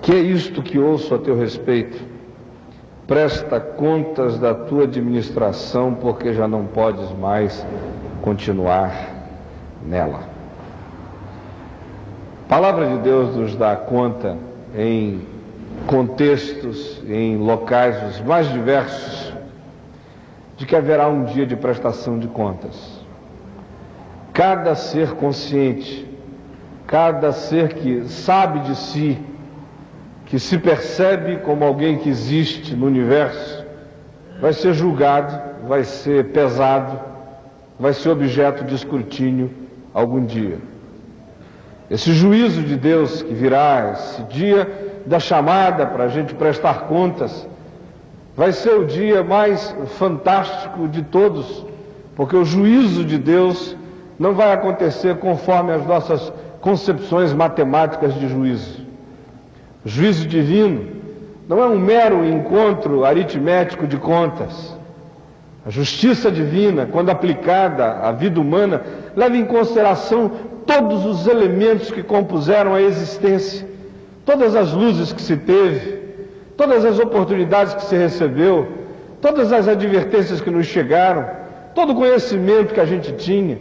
Que é isto que ouço a teu respeito? Presta contas da tua administração, porque já não podes mais continuar nela. A palavra de Deus nos dá conta em contextos, em locais os mais diversos, de que haverá um dia de prestação de contas. Cada ser consciente, cada ser que sabe de si, que se percebe como alguém que existe no universo, vai ser julgado, vai ser pesado, vai ser objeto de escrutínio algum dia. Esse juízo de Deus que virá, esse dia da chamada para a gente prestar contas, vai ser o dia mais fantástico de todos, porque o juízo de Deus não vai acontecer conforme as nossas concepções matemáticas de juízo. O juízo divino não é um mero encontro aritmético de contas. A justiça divina, quando aplicada à vida humana, leva em consideração todos os elementos que compuseram a existência, todas as luzes que se teve, todas as oportunidades que se recebeu, todas as advertências que nos chegaram, todo o conhecimento que a gente tinha,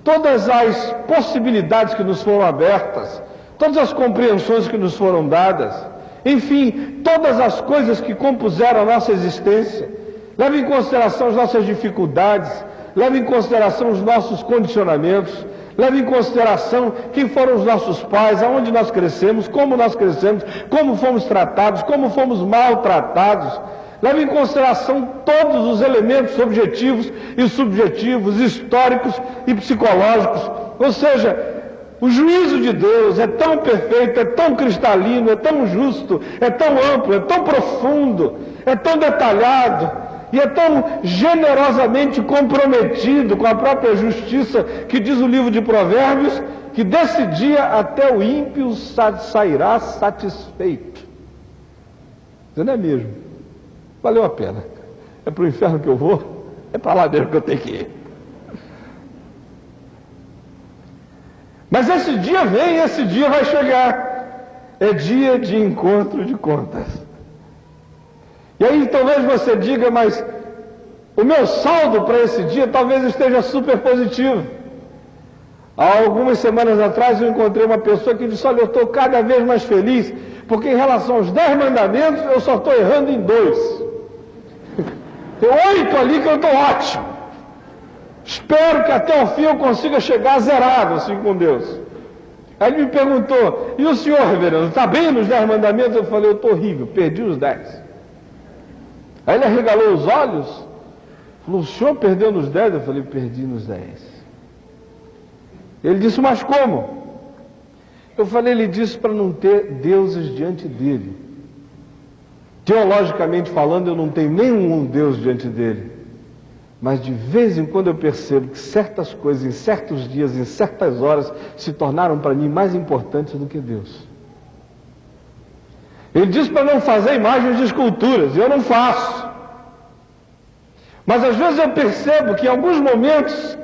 todas as possibilidades que nos foram abertas, todas as compreensões que nos foram dadas, enfim, todas as coisas que compuseram a nossa existência. Leva em consideração as nossas dificuldades, leva em consideração os nossos condicionamentos, leva em consideração quem foram os nossos pais, aonde nós crescemos, como fomos tratados, como fomos maltratados. Leva em consideração todos os elementos objetivos e subjetivos, históricos e psicológicos. Ou seja, o juízo de Deus é tão perfeito, é tão cristalino, é tão justo, é tão amplo, é tão profundo, é tão detalhado e é tão generosamente comprometido com a própria justiça, que diz o livro de Provérbios, que desse dia até o ímpio sairá satisfeito. Não é mesmo? Valeu a pena. É para o inferno que eu vou? É para lá mesmo que eu tenho que ir. Mas esse dia vem, esse dia vai chegar. É dia de encontro de contas. E aí talvez você diga, mas o meu saldo para esse dia talvez esteja super positivo. Há algumas semanas atrás eu encontrei uma pessoa que disse, olha, eu estou cada vez mais feliz, porque em relação aos 10 mandamentos eu só estou errando em 2. Tem 8 ali que eu estou ótimo. Espero que até o fim eu consiga chegar zerado assim com Deus. Aí ele me perguntou, e o senhor, reverendo, está bem nos 10 mandamentos? Eu falei, eu estou horrível, perdi os 10. Aí ele arregalou os olhos, falou, o senhor perdeu nos 10? Eu falei, perdi nos 10. Ele disse, mas como? Eu falei, ele disse para não ter deuses diante dele. Teologicamente falando, eu não tenho nenhum Deus diante dele. Mas de vez em quando eu percebo que certas coisas, em certos dias, em certas horas, se tornaram para mim mais importantes do que Deus. Ele disse para não fazer imagens de esculturas, e eu não faço. Mas às vezes eu percebo que em alguns momentos,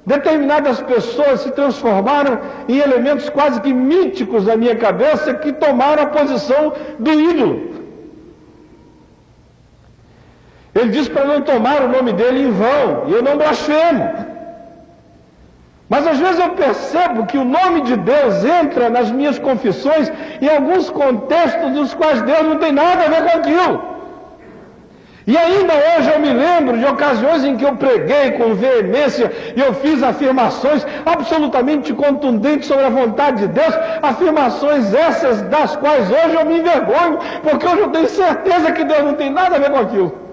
determinadas pessoas se transformaram em elementos quase que míticos na minha cabeça, que tomaram a posição do ídolo. Ele disse para não tomar o nome dele em vão, e eu não blasfemo. Mas às vezes eu percebo que o nome de Deus entra nas minhas confissões em alguns contextos dos quais Deus não tem nada a ver com aquilo. E ainda hoje eu me lembro de ocasiões em que eu preguei com veemência e eu fiz afirmações absolutamente contundentes sobre a vontade de Deus, afirmações essas das quais hoje eu me envergonho, porque hoje eu tenho certeza que Deus não tem nada a ver com aquilo.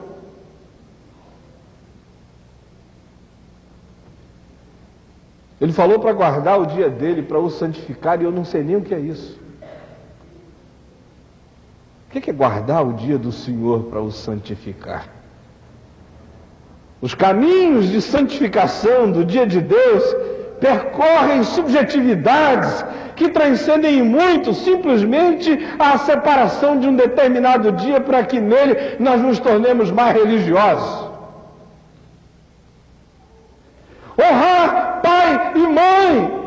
Ele falou para guardar o dia dele, para o santificar, e eu não sei nem o que é isso. O que é guardar o dia do Senhor para o santificar? Os caminhos de santificação do dia de Deus percorrem subjetividades que transcendem muito simplesmente a separação de um determinado dia para que nele nós nos tornemos mais religiosos. Honrar pai e mãe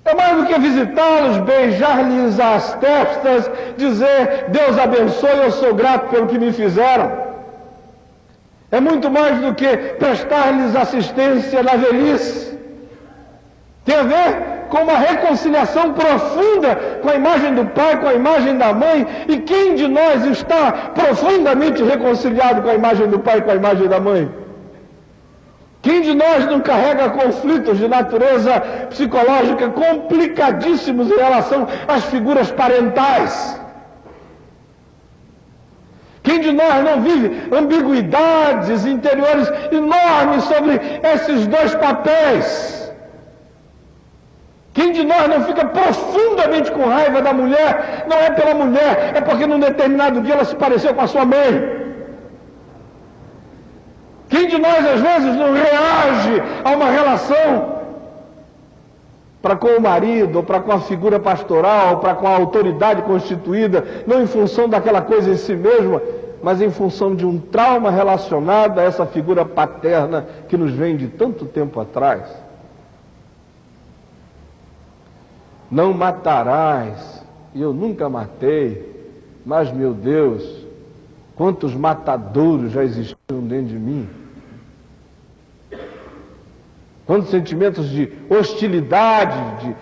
é mais do que que visitá-los, beijar-lhes as testas, dizer: Deus abençoe, eu sou grato pelo que me fizeram. É muito mais do que prestar-lhes assistência na velhice. Tem a ver com uma reconciliação profunda com a imagem do pai, com a imagem da mãe. E quem de nós está profundamente reconciliado com a imagem do pai, com a imagem da mãe? Quem de nós não carrega conflitos de natureza psicológica complicadíssimos em relação às figuras parentais? Quem de nós não vive ambiguidades interiores enormes sobre esses dois papéis? Quem de nós não fica profundamente com raiva da mulher? Não é pela mulher, é porque num determinado dia ela se pareceu com a sua mãe. Quem de nós às vezes não reage a uma relação para com o marido, ou para com a figura pastoral, ou para com a autoridade constituída, não em função daquela coisa em si mesma, mas em função de um trauma relacionado a essa figura paterna que nos vem de tanto tempo atrás? Não matarás, e eu nunca matei, mas, meu Deus, quantos matadouros já existiram dentro de mim. Quantos sentimentos de hostilidade, de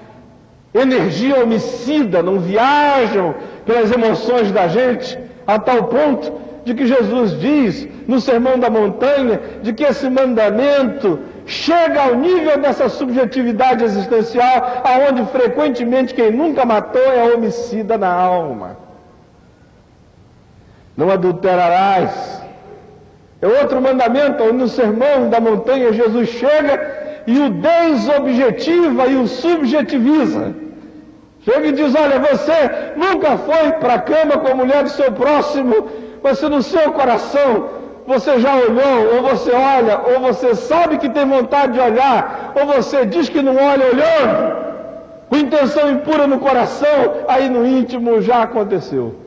energia homicida não viajam pelas emoções da gente, a tal ponto de que Jesus diz no Sermão da Montanha, de que esse mandamento chega ao nível dessa subjetividade existencial, aonde frequentemente quem nunca matou é homicida na alma. Não adulterarás. É outro mandamento, onde no Sermão da Montanha Jesus chega e o desobjetiva e o subjetiviza. Chega e diz: olha, você nunca foi para a cama com a mulher do seu próximo, você no seu coração você já olhou, ou você olha, ou você sabe que tem vontade de olhar, ou você diz que não olha olhando, com intenção impura no coração, aí no íntimo já aconteceu.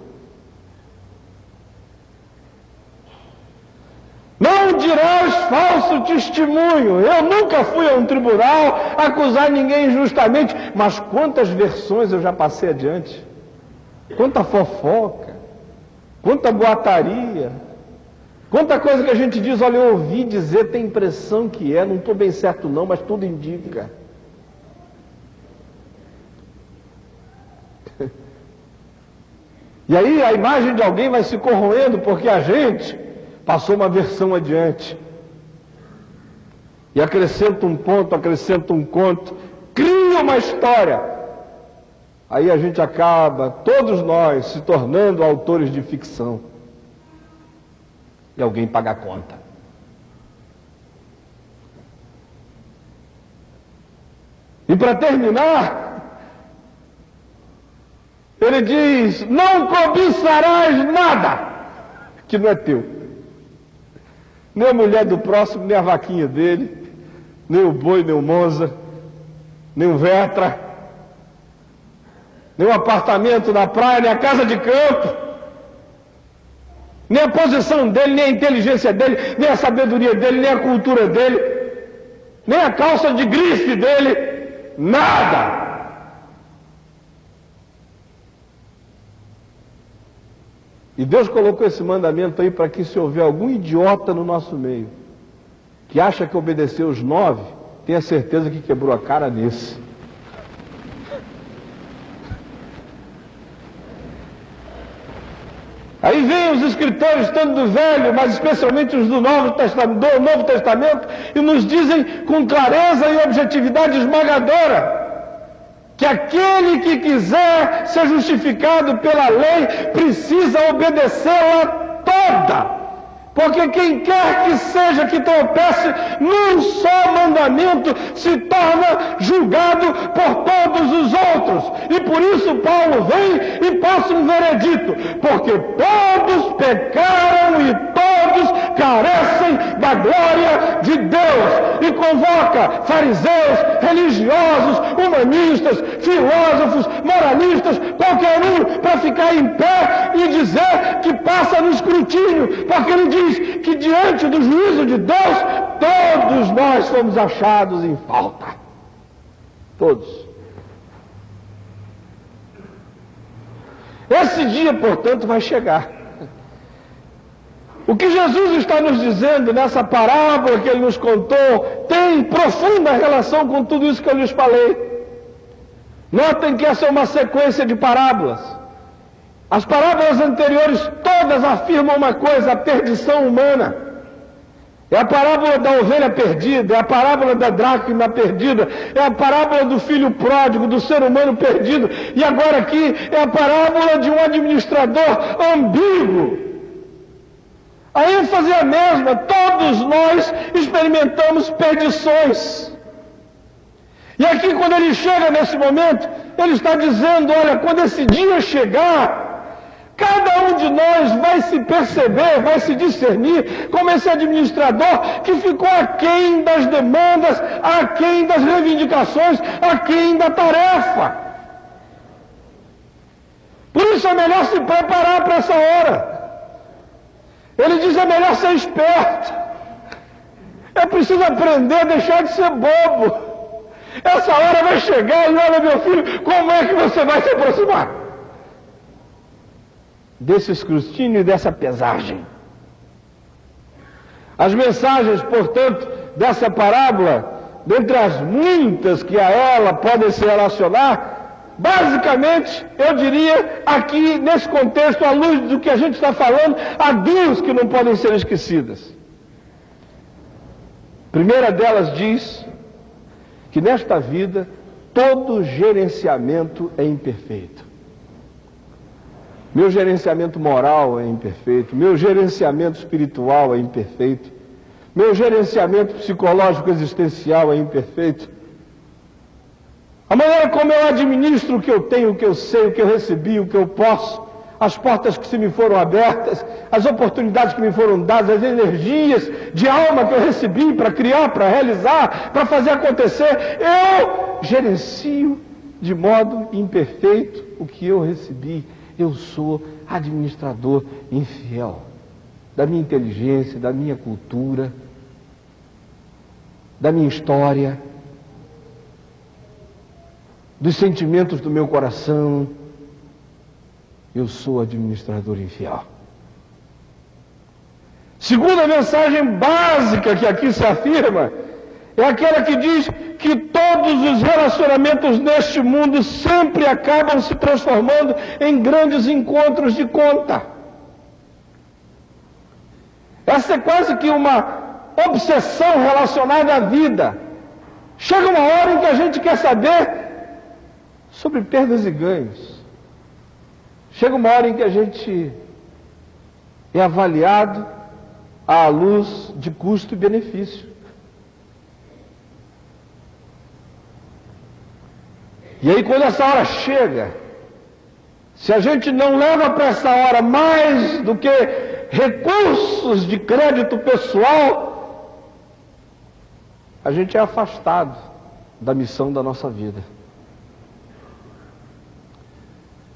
Não dirás falso testemunho. Eu nunca fui a um tribunal acusar ninguém injustamente, mas quantas versões eu já passei adiante, quanta fofoca, quanta boataria, quanta coisa que a gente diz: olha, eu ouvi dizer, tem impressão que é, não estou bem certo não, mas tudo indica. E aí a imagem de alguém vai se corroendo porque a gente passou uma versão adiante. E acrescenta um ponto, acrescenta um conto, cria uma história. Aí a gente acaba, todos nós, se tornando autores de ficção. E alguém paga a conta. E para terminar, ele diz: não cobiçarás nada que não é teu. Nem a mulher do próximo, nem a vaquinha dele, nem o boi, nem o Monza, nem o Vetra, nem o apartamento na praia, nem a casa de campo, nem a posição dele, nem a inteligência dele, nem a sabedoria dele, nem a cultura dele, nem a calça de grife dele, nada. E Deus colocou esse mandamento aí para que, se houver algum idiota no nosso meio, que acha que obedeceu os 9, tenha certeza que quebrou a cara nesse. Aí vem os escritores, tanto do Velho, mas especialmente os do Novo Testamento, e nos dizem com clareza e objetividade esmagadora que aquele que quiser ser justificado pela lei precisa obedecê-la toda. Porque quem quer que seja que tropece num só mandamento se torna julgado por todos os outros. E por isso Paulo vem e passa um veredito: porque todos pecaram e todos carecem da glória de Deus. E convoca fariseus, religiosos, humanistas, filósofos, moralistas, qualquer um, para ficar em pé e dizer que passa no escrutínio, porque ele diz que diante do juízo de Deus, todos nós fomos achados em falta. Todos. Esse dia, portanto, vai chegar. O que Jesus está nos dizendo nessa parábola que ele nos contou tem profunda relação com tudo isso que eu lhes falei. Notem que essa é uma sequência de parábolas. As parábolas anteriores todas afirmam uma coisa: a perdição humana. É a parábola da ovelha perdida, é a parábola da dracma perdida, é a parábola do filho pródigo, do ser humano perdido, e agora aqui é a parábola de um administrador ambíguo. A ênfase é a mesma, todos nós experimentamos perdições. E aqui, quando ele chega nesse momento, ele está dizendo: olha, quando esse dia chegar, cada um de nós vai se perceber, vai se discernir como esse administrador que ficou aquém das demandas, aquém das reivindicações, aquém da tarefa. Por isso é melhor se preparar para essa hora. Ele diz: é melhor ser esperto. É preciso aprender a deixar de ser bobo. Essa hora vai chegar e olha, meu filho, como é que você vai se aproximar desse escrutínio e dessa pesagem? As mensagens, portanto, dessa parábola, dentre as muitas que a ela podem se relacionar, basicamente, eu diria, aqui nesse contexto, à luz do que a gente está falando, há duas que não podem ser esquecidas. A primeira delas diz que nesta vida todo gerenciamento é imperfeito. Meu gerenciamento moral é imperfeito, meu gerenciamento espiritual é imperfeito, meu gerenciamento psicológico existencial é imperfeito. A maneira como eu administro o que eu tenho, o que eu sei, o que eu recebi, o que eu posso, as portas que se me foram abertas, as oportunidades que me foram dadas, as energias de alma que eu recebi para criar, para realizar, para fazer acontecer, eu gerencio de modo imperfeito o que eu recebi. Eu sou administrador infiel da minha inteligência, da minha cultura, da minha história, dos sentimentos do meu coração. Eu sou administrador infiel. Segunda mensagem básica que aqui se afirma é aquela que diz que todos os relacionamentos neste mundo sempre acabam se transformando em grandes encontros de conta. Essa é quase que uma obsessão relacionada à vida. Chega uma hora em que a gente quer saber sobre perdas e ganhos. Chega uma hora em que a gente é avaliado à luz de custo e benefício. E aí, quando essa hora chega, se a gente não leva para essa hora mais do que recursos de crédito pessoal, a gente é afastado da missão da nossa vida.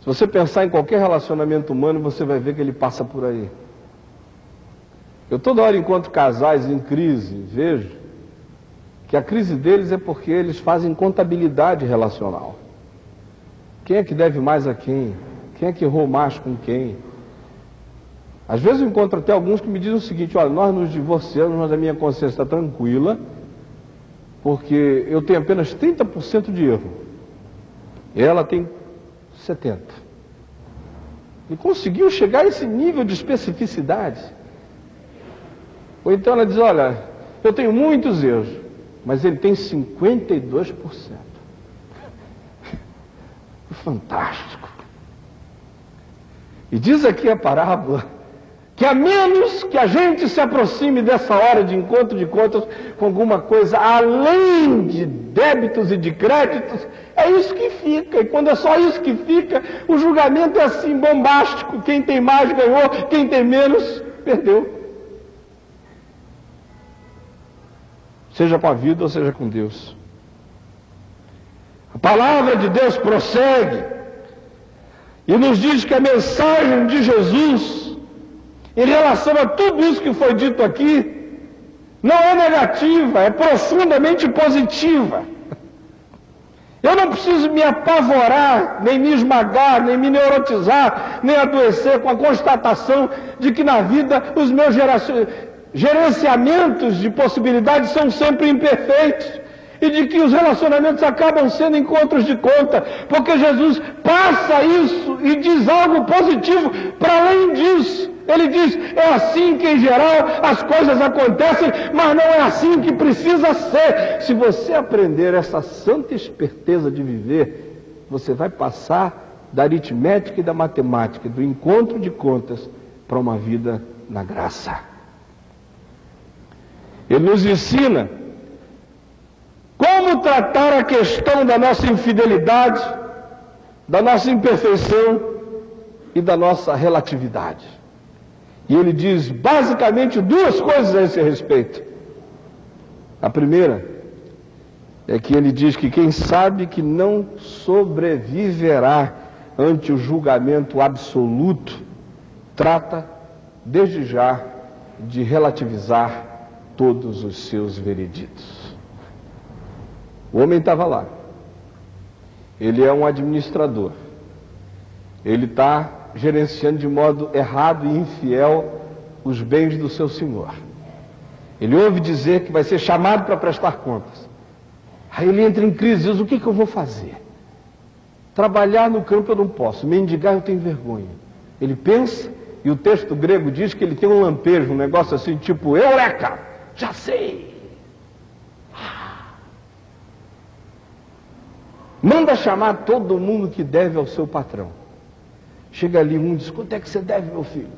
Se você pensar em qualquer relacionamento humano, você vai ver que ele passa por aí. Eu toda hora encontro casais em crise, vejo que a crise deles é porque eles fazem contabilidade relacional. Quem é que deve mais a quem? Quem é que errou mais com quem? Às vezes eu encontro até alguns que me dizem o seguinte: olha, nós nos divorciamos, mas a minha consciência está tranquila, porque eu tenho apenas 30% de erro. E ela tem 70%. E conseguiu chegar a esse nível de especificidade. Ou então ela diz: olha, eu tenho muitos erros, mas ele tem 52%. Fantástico. E diz aqui a parábola que a menos que a gente se aproxime dessa hora de encontro de contas com alguma coisa além de débitos e de créditos, é isso que fica. E quando é só isso que fica, o julgamento é assim, bombástico: quem tem mais ganhou, quem tem menos perdeu. Seja com a vida ou seja com Deus. A palavra de Deus prossegue e nos diz que a mensagem de Jesus em relação a tudo isso que foi dito aqui não é negativa, é profundamente positiva. Eu não preciso me apavorar, nem me esmagar, nem me neurotizar, nem adoecer com a constatação de que na vida os meus gerenciamentos de possibilidades são sempre imperfeitos e de que os relacionamentos acabam sendo encontros de conta, porque Jesus passa isso e diz algo positivo para além disso. Ele diz, é assim que em geral as coisas acontecem, mas não é assim que precisa ser. Se você aprender essa santa esperteza de viver, você vai passar da aritmética e da matemática, do encontro de contas, para uma vida na graça. Ele nos ensina como tratar a questão da nossa infidelidade, da nossa imperfeição e da nossa relatividade. E ele diz basicamente duas coisas a esse respeito. A primeira é que ele diz que quem sabe que não sobreviverá ante o julgamento absoluto, trata desde já de relativizar todos os seus vereditos. O homem estava lá, ele é um administrador, ele está gerenciando de modo errado e infiel os bens do seu senhor. Ele ouve dizer que vai ser chamado para prestar contas. Aí ele entra em crise e diz, o que eu vou fazer? Trabalhar no campo eu não posso, mendigar eu tenho vergonha. Ele pensa, e o texto grego diz que ele tem um lampejo, um negócio assim, tipo, eureka, já sei. Manda chamar todo mundo que deve ao seu patrão. Chega ali um e diz, quanto é que você deve, meu filho?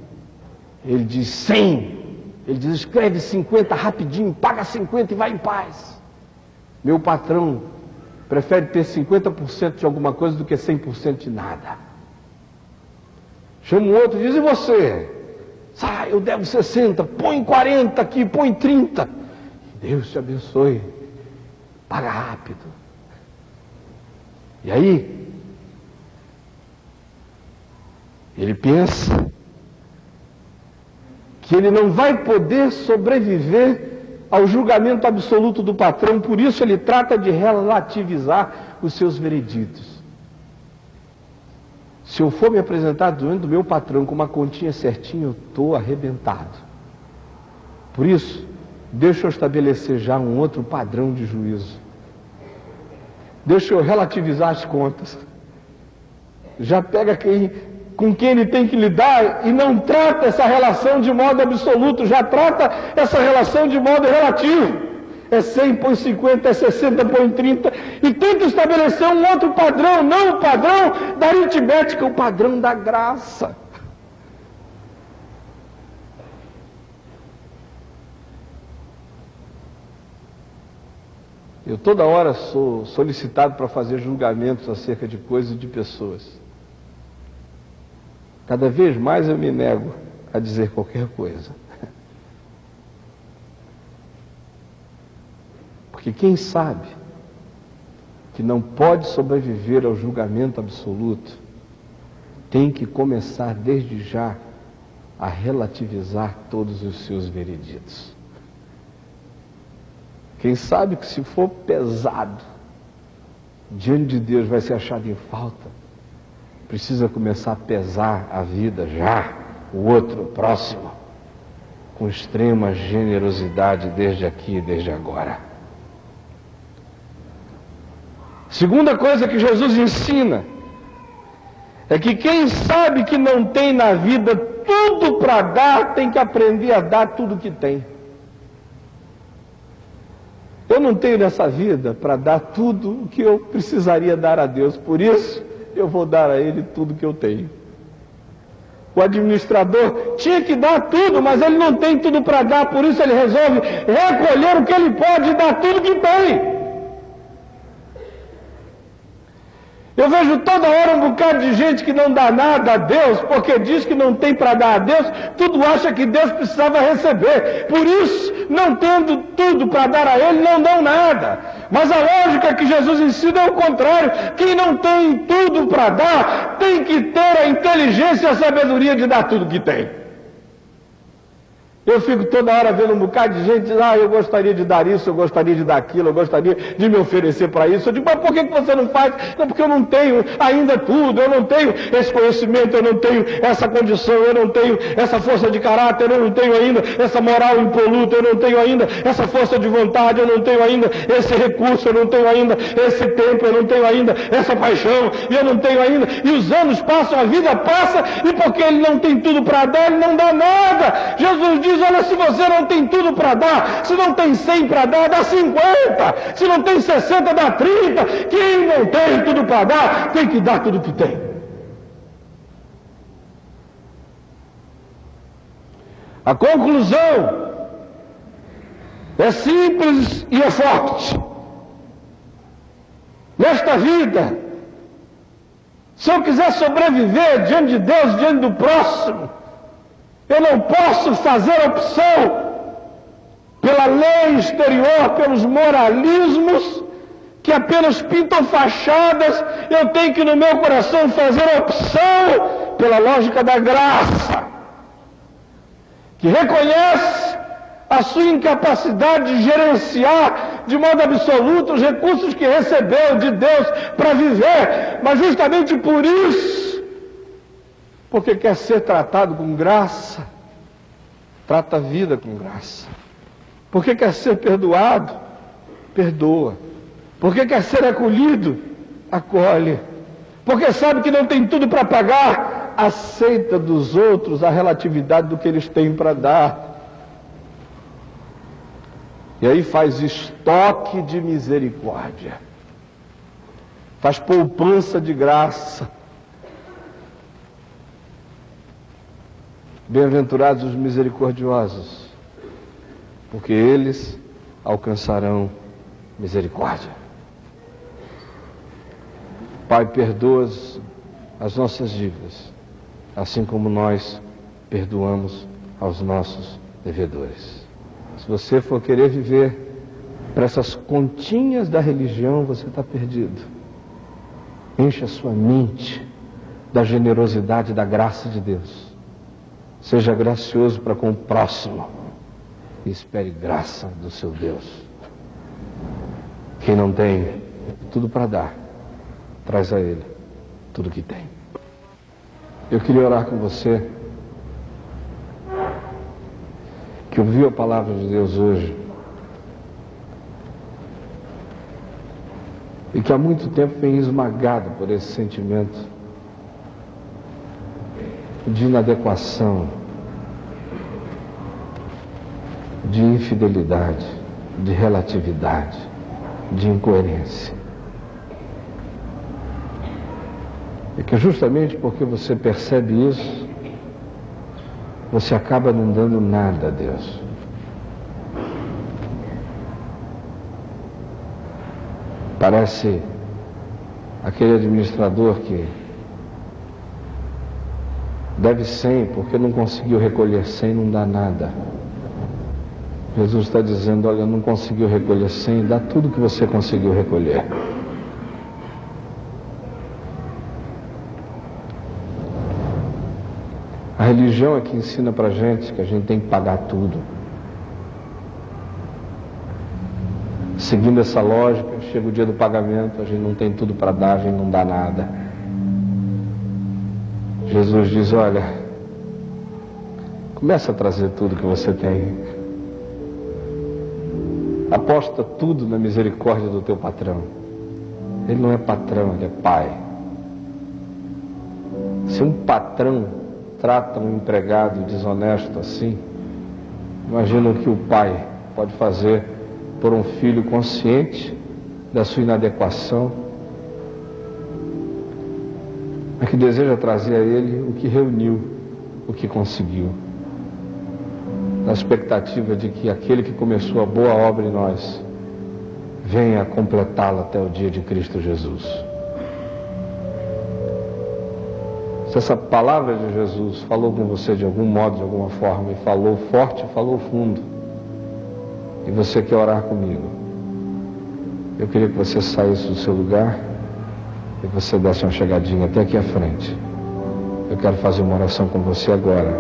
Ele diz, 100. Ele diz, escreve 50 rapidinho, paga 50 e vai em paz. Meu patrão prefere ter 50% de alguma coisa do que 100% de nada. Chama um outro e diz, e você? Eu devo 60, põe 40 aqui, põe 30. Deus te abençoe, paga rápido. E aí, ele pensa que ele não vai poder sobreviver ao julgamento absoluto do patrão, por isso ele trata de relativizar os seus vereditos. Se eu for me apresentar diante do meu patrão com uma continha certinha, eu estou arrebentado. Por isso, deixa eu estabelecer já um outro padrão de juízo. Deixa eu relativizar as contas. Já pega com quem ele tem que lidar e não trata essa relação de modo absoluto, já trata essa relação de modo relativo. É 100, põe 50, é 60, põe 30, e tenta estabelecer um outro padrão, não o padrão da aritmética, o padrão da graça. Eu toda hora sou solicitado para fazer julgamentos acerca de coisas e de pessoas. Cada vez mais eu me nego a dizer qualquer coisa. Porque quem sabe que não pode sobreviver ao julgamento absoluto, tem que começar desde já a relativizar todos os seus vereditos. Quem sabe que se for pesado, diante de Deus vai ser achado em falta, precisa começar a pesar a vida já, o outro, o próximo, com extrema generosidade desde aqui e desde agora. Segunda coisa que Jesus ensina é que quem sabe que não tem na vida tudo para dar, tem que aprender a dar tudo que tem. Eu não tenho nessa vida para dar tudo o que eu precisaria dar a Deus, por isso eu vou dar a Ele tudo que eu tenho. O administrador tinha que dar tudo, mas ele não tem tudo para dar, por isso ele resolve recolher o que ele pode e dar tudo que tem. Eu vejo toda hora um bocado de gente que não dá nada a Deus, porque diz que não tem para dar a Deus, tudo acha que Deus precisava receber. Por isso, não tendo tudo para dar a Ele, não dão nada. Mas a lógica que Jesus ensina é o contrário. Quem não tem tudo para dar, tem que ter a inteligência e a sabedoria de dar tudo que tem. Eu fico toda hora vendo um bocado de gente diz, eu gostaria de dar isso, eu gostaria de dar aquilo, eu gostaria de me oferecer para isso. Eu digo, mas por que você não faz? Não, porque eu não tenho ainda tudo, eu não tenho esse conhecimento, eu não tenho essa condição, eu não tenho essa força de caráter, eu não tenho ainda essa moral impoluta, eu não tenho ainda essa força de vontade, eu não tenho ainda esse recurso, eu não tenho ainda esse tempo, eu não tenho ainda essa paixão, e eu não tenho ainda. E os anos passam, a vida passa, e porque ele não tem tudo para dar, ele não dá nada. Jesus diz, olha, se você não tem tudo para dar, se não tem 100 para dar, dá 50. Se não tem 60, dá 30. Quem não tem tudo para dar, tem que dar tudo que tem. A conclusão é simples e é forte. Nesta vida, se eu quiser sobreviver diante de Deus, diante do próximo, eu não posso fazer opção pela lei exterior, pelos moralismos que apenas pintam fachadas. Eu tenho que no meu coração fazer opção pela lógica da graça, que reconhece a sua incapacidade de gerenciar de modo absoluto os recursos que recebeu de Deus para viver, mas justamente por isso, porque quer ser tratado com graça, trata a vida com graça. Porque quer ser perdoado, perdoa. Porque quer ser acolhido, acolhe. Porque sabe que não tem tudo para pagar, aceita dos outros a relatividade do que eles têm para dar. E aí faz estoque de misericórdia, faz poupança de graça. Bem-aventurados os misericordiosos, porque eles alcançarão misericórdia. Pai, perdoa as nossas dívidas, assim como nós perdoamos aos nossos devedores. Se você for querer viver para essas continhas da religião, você está perdido. Encha a sua mente da generosidade e da graça de Deus. Seja gracioso para com o próximo e espere graça do seu Deus. Quem não tem tudo para dar, traz a Ele tudo que tem. Eu queria orar com você que ouviu a palavra de Deus hoje e que há muito tempo vem esmagado por esse sentimento de inadequação, de infidelidade, de relatividade, de incoerência. E que justamente porque você percebe isso, você acaba não dando nada a Deus. Parece aquele administrador que deve 100 porque não conseguiu recolher 100, não dá nada. Jesus está dizendo, olha, não conseguiu recolher 100, dá tudo que você conseguiu recolher. A religião é que ensina pra gente que a gente tem que pagar tudo. Seguindo essa lógica, chega o dia do pagamento, a gente não tem tudo para dar, a gente não dá nada. Jesus diz, olha, começa a trazer tudo que você tem. Aposta tudo na misericórdia do teu patrão. Ele não é patrão, ele é pai. Se um patrão trata um empregado desonesto assim, imagina o que o pai pode fazer por um filho consciente da sua inadequação, mas que deseja trazer a ele o que reuniu, o que conseguiu, na expectativa de que aquele que começou a boa obra em nós venha completá-la até o dia de Cristo Jesus. Se essa palavra de Jesus falou com você de algum modo, de alguma forma, e falou forte, falou fundo, e você quer orar comigo, eu queria que você saísse do seu lugar e você desse uma chegadinha até aqui à frente. Eu quero fazer uma oração com você agora.